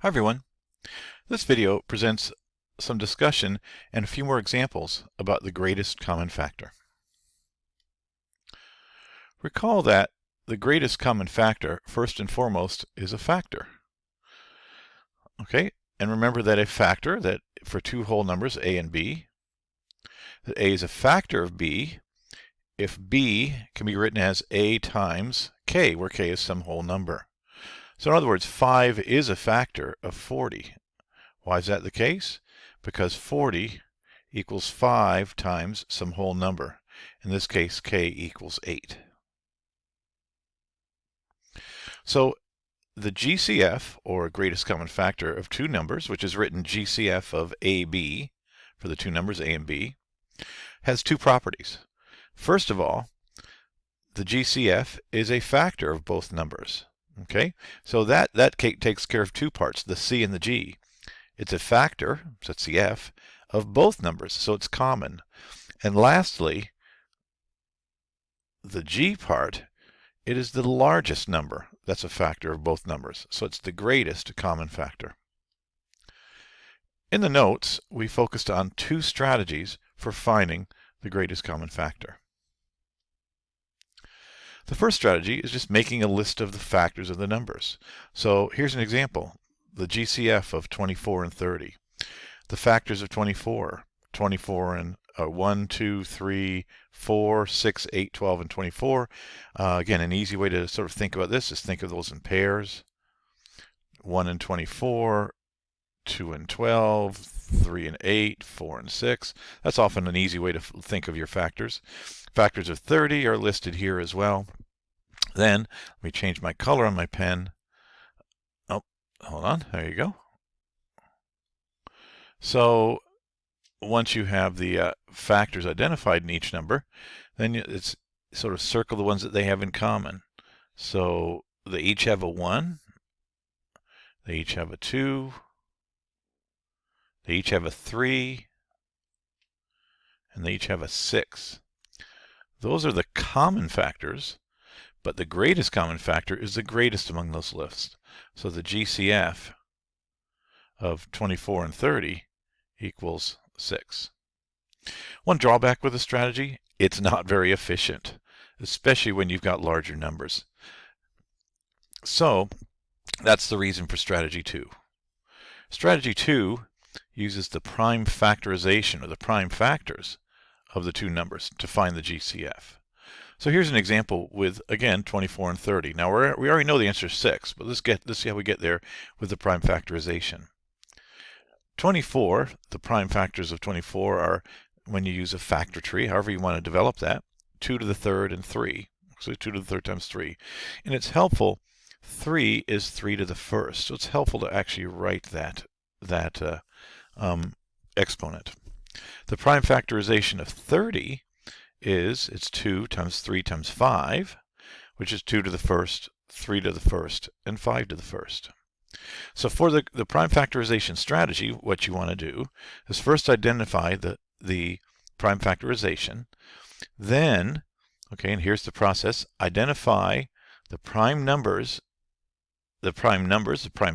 Hi everyone. This video presents some discussion and a few more examples about the greatest common factor. Recall that the greatest common factor, first and foremost, is a factor. Okay, and remember that a factor, that for two whole numbers, a and b, that a is a factor of b if b can be written as a times k, where k is some whole number. So in other words, 5 is a factor of 40. Why is that the case? Because 40 equals 5 times some whole number. In this case, k equals 8. So the GCF, or greatest common factor, of two numbers, which is written GCF of AB, for the two numbers a and b, has two properties. First of all, the GCF is a factor of both numbers. Okay, so that takes care of two parts, the C and the G. It's a factor, so it's the F, of both numbers, so it's common. And lastly, the G part, it is the largest number that's a factor of both numbers, so it's the greatest common factor. In the notes, we focused on two strategies for finding the greatest common factor. The first strategy is just making a list of the factors of the numbers. So here's an example, the GCF of 24 and 30. The factors of 24 and 1, 2, 3, 4, 6, 8, 12, and 24. Again, an easy way to sort of think about this is think of those in pairs. 1 and 24, 2 and 12, 3 and 8, 4 and 6. That's often an easy way to think of your factors. Factors of 30 are listed here as well. Then, let me change my color on my pen. Oh, hold on, there you go. So, once you have the factors identified in each number, then it's sort of circle the ones that they have in common. So, they each have a 1, they each have a 2, they each have a 3, and they each have a 6. Those are the common factors, but the greatest common factor is the greatest among those lists. So the GCF of 24 and 30 equals 6. One drawback with the strategy, it's not very efficient, especially when you've got larger numbers. So that's the reason for strategy 2. Strategy 2 uses the prime factorization, or the prime factors, of the two numbers to find the GCF. So here's an example with, again, 24 and 30. Now we already know the answer is 6, but let's see how we get there with the prime factorization. 24, the prime factors of 24 are, when you use a factor tree, however you want to develop that, 2 to the third and 3. So 2 to the third times 3. And it's helpful, 3 is 3 to the first. So it's helpful to actually write that exponent. The prime factorization of 30 is, it's 2 times 3 times 5, which is 2 to the first, 3 to the first, and 5 to the first. So for the prime factorization strategy, what you want to do is first identify the prime factorization. Then, okay, and here's the process, identify the prime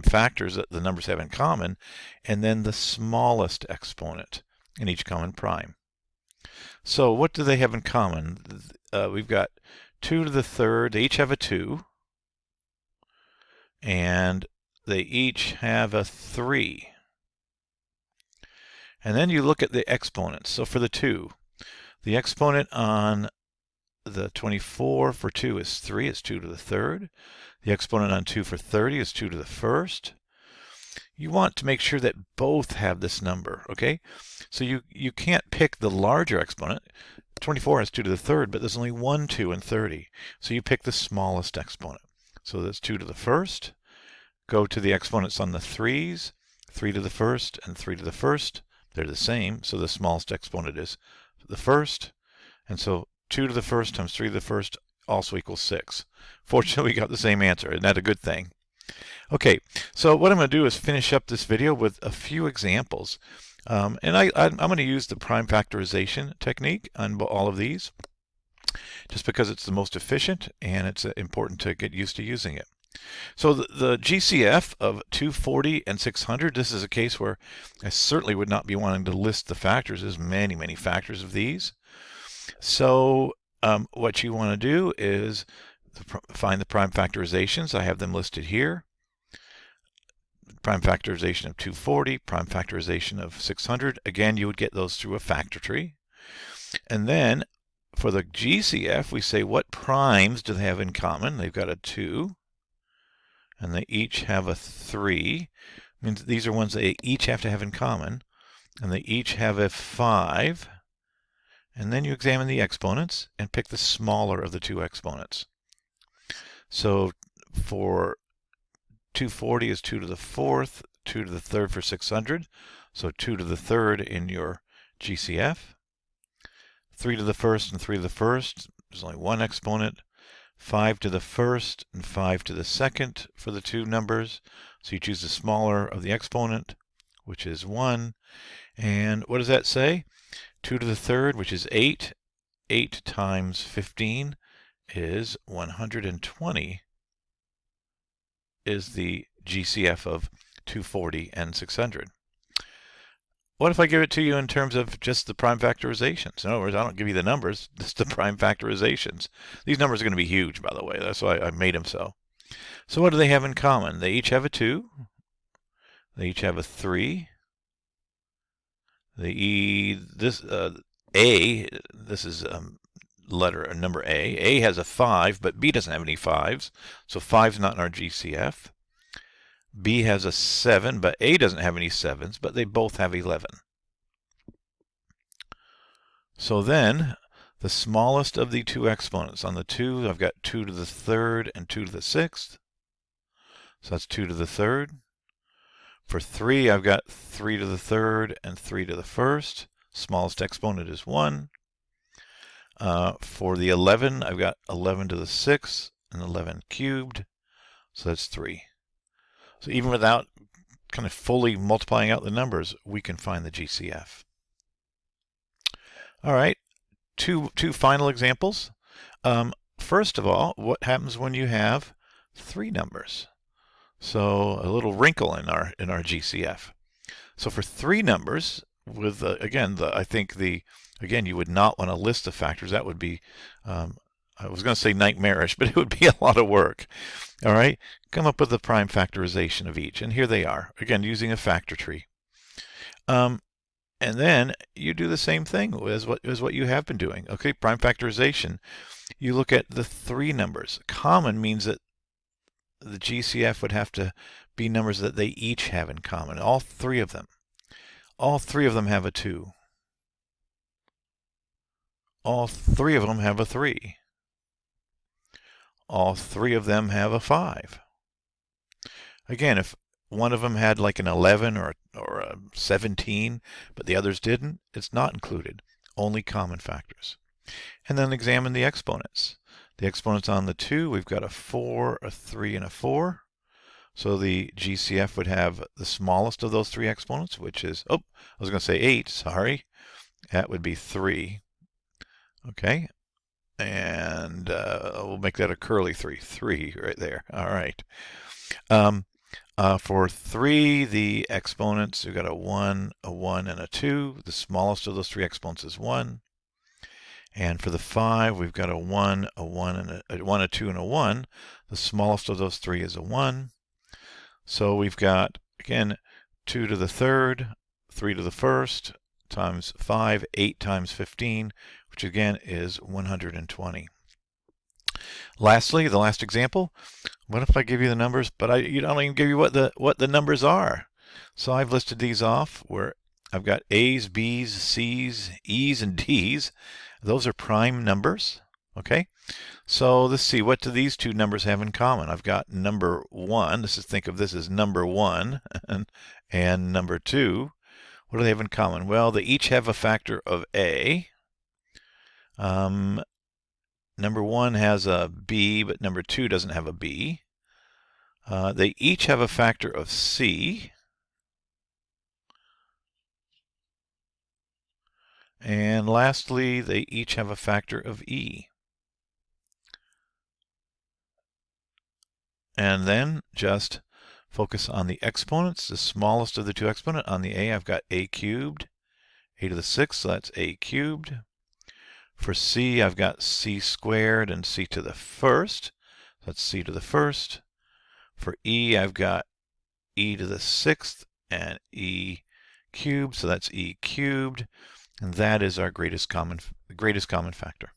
factors that the numbers have in common, and then the smallest exponent in each common prime. So what do they have in common? We've got 2 to the third, they each have a 2, and they each have a 3. And then you look at the exponents. So for the 2, the exponent on the 24 for 2 is 3, it's 2 to the third. The exponent on 2 for 30 is 2 to the first. You want to make sure that both have this number, okay? So you can't pick the larger exponent. 24 has 2 to the third, but there's only 1 2 in 30. So you pick the smallest exponent. So that's 2 to the first. Go to the exponents on the 3's, 3 to the first and 3 to the first. They're the same, so the smallest exponent is the first. And so 2 to the first times 3 to the first also equals 6. Fortunately, we got the same answer. Isn't that a good thing? Okay, so what I'm going to do is finish up this video with a few examples. And I'm going to use the prime factorization technique on all of these, just because it's the most efficient and it's important to get used to using it. So the GCF of 240 and 600, this is a case where I certainly would not be wanting to list the factors. There's many, many factors of these. So what you want to do is find the prime factorizations. I have them listed here. Prime factorization of 240, prime factorization of 600. Again, you would get those through a factor tree. And then for the GCF, we say what primes do they have in common? They've got a 2, and they each have a 3. Means these are ones they each have to have in common, and they each have a 5. And then you examine the exponents and pick the smaller of the two exponents. So for 240 is 2 to the 4th, 2 to the 3rd for 600. So 2 to the 3rd in your GCF. 3 to the 1st and 3 to the 1st, there's only one exponent. 5 to the 1st and 5 to the 2nd for the two numbers. So you choose the smaller of the exponent, which is 1. And what does that say? 2 to the 3rd, which is 8. 8 times 15 is 120, is the GCF of 240 and 600. What if I give it to you in terms of just the prime factorizations? In other words, I don't give you the numbers, just the prime factorizations. These numbers are going to be huge, by the way. That's why I made them so. So what do they have in common? They each have a 2. They each have a 3. This is letter number A. A has a 5, but B doesn't have any 5s, so 5's not in our GCF. B has a 7, but A doesn't have any 7s, but they both have 11. So then, the smallest of the two exponents. On the 2, I've got 2 to the 3rd and 2 to the 6th. So that's 2 to the 3rd. For 3, I've got 3 to the 3rd and 3 to the 1st. Smallest exponent is 1. For the 11, I've got 11 to the 6th and 11 cubed. So that's 3. So even without kind of fully multiplying out the numbers, we can find the GCF. All right, two final examples. First of all, what happens when you have 3 numbers? So a little wrinkle in our GCF. So for 3 numbers, with again you would not want to list the factors. That would be I was going to say nightmarish, but it would be a lot of work. All right, come up with the prime factorization of each, and here they are. Again, using a factor tree. And then you do the same thing as what you have been doing. Okay, prime factorization. You look at the 3 numbers. Common means that the GCF would have to be numbers that they each have in common. All 3 of them. All 3 of them have a 2. All 3 of them have a 3. All 3 of them have a 5. Again, if one of them had like an 11 or a 17, but the others didn't, it's not included. Only common factors. And then examine the exponents. The exponents on the 2, we've got a 4, a 3, and a 4. So the GCF would have the smallest of those 3 exponents, which is, I was going to say 8, sorry. That would be 3. Okay. And we'll make that a curly 3. 3 right there. All right. For 3, the exponents, we've got a 1, and a 2. The smallest of those 3 exponents is 1. And for the 5, we've got a 1, a 2, and a 1. The smallest of those 3 is a 1. So we've got, again, 2 to the 3rd, 3 to the 1st, times 5, 8 times 15, which again is 120. Lastly, the last example, what if I give you the numbers, but you don't even give you what the numbers are? So I've listed these off where I've got A's, B's, C's, E's, and D's. Those are prime numbers, okay? So let's see, what do these 2 numbers have in common? I've got number 1, think of this as number 1, and number 2. What do they have in common? Well, they each have a factor of A. Number 1 has a B, but number 2 doesn't have a B. They each have a factor of C. And lastly, they each have a factor of E. And then just focus on the exponents, the smallest of the two exponents. On the a, I've got a cubed, a to the 6th, so that's a cubed. For c, I've got c squared and c to the 1st, that's c to the 1st. For e, I've got e to the 6th and e cubed, so that's e cubed. And that is our greatest common factor.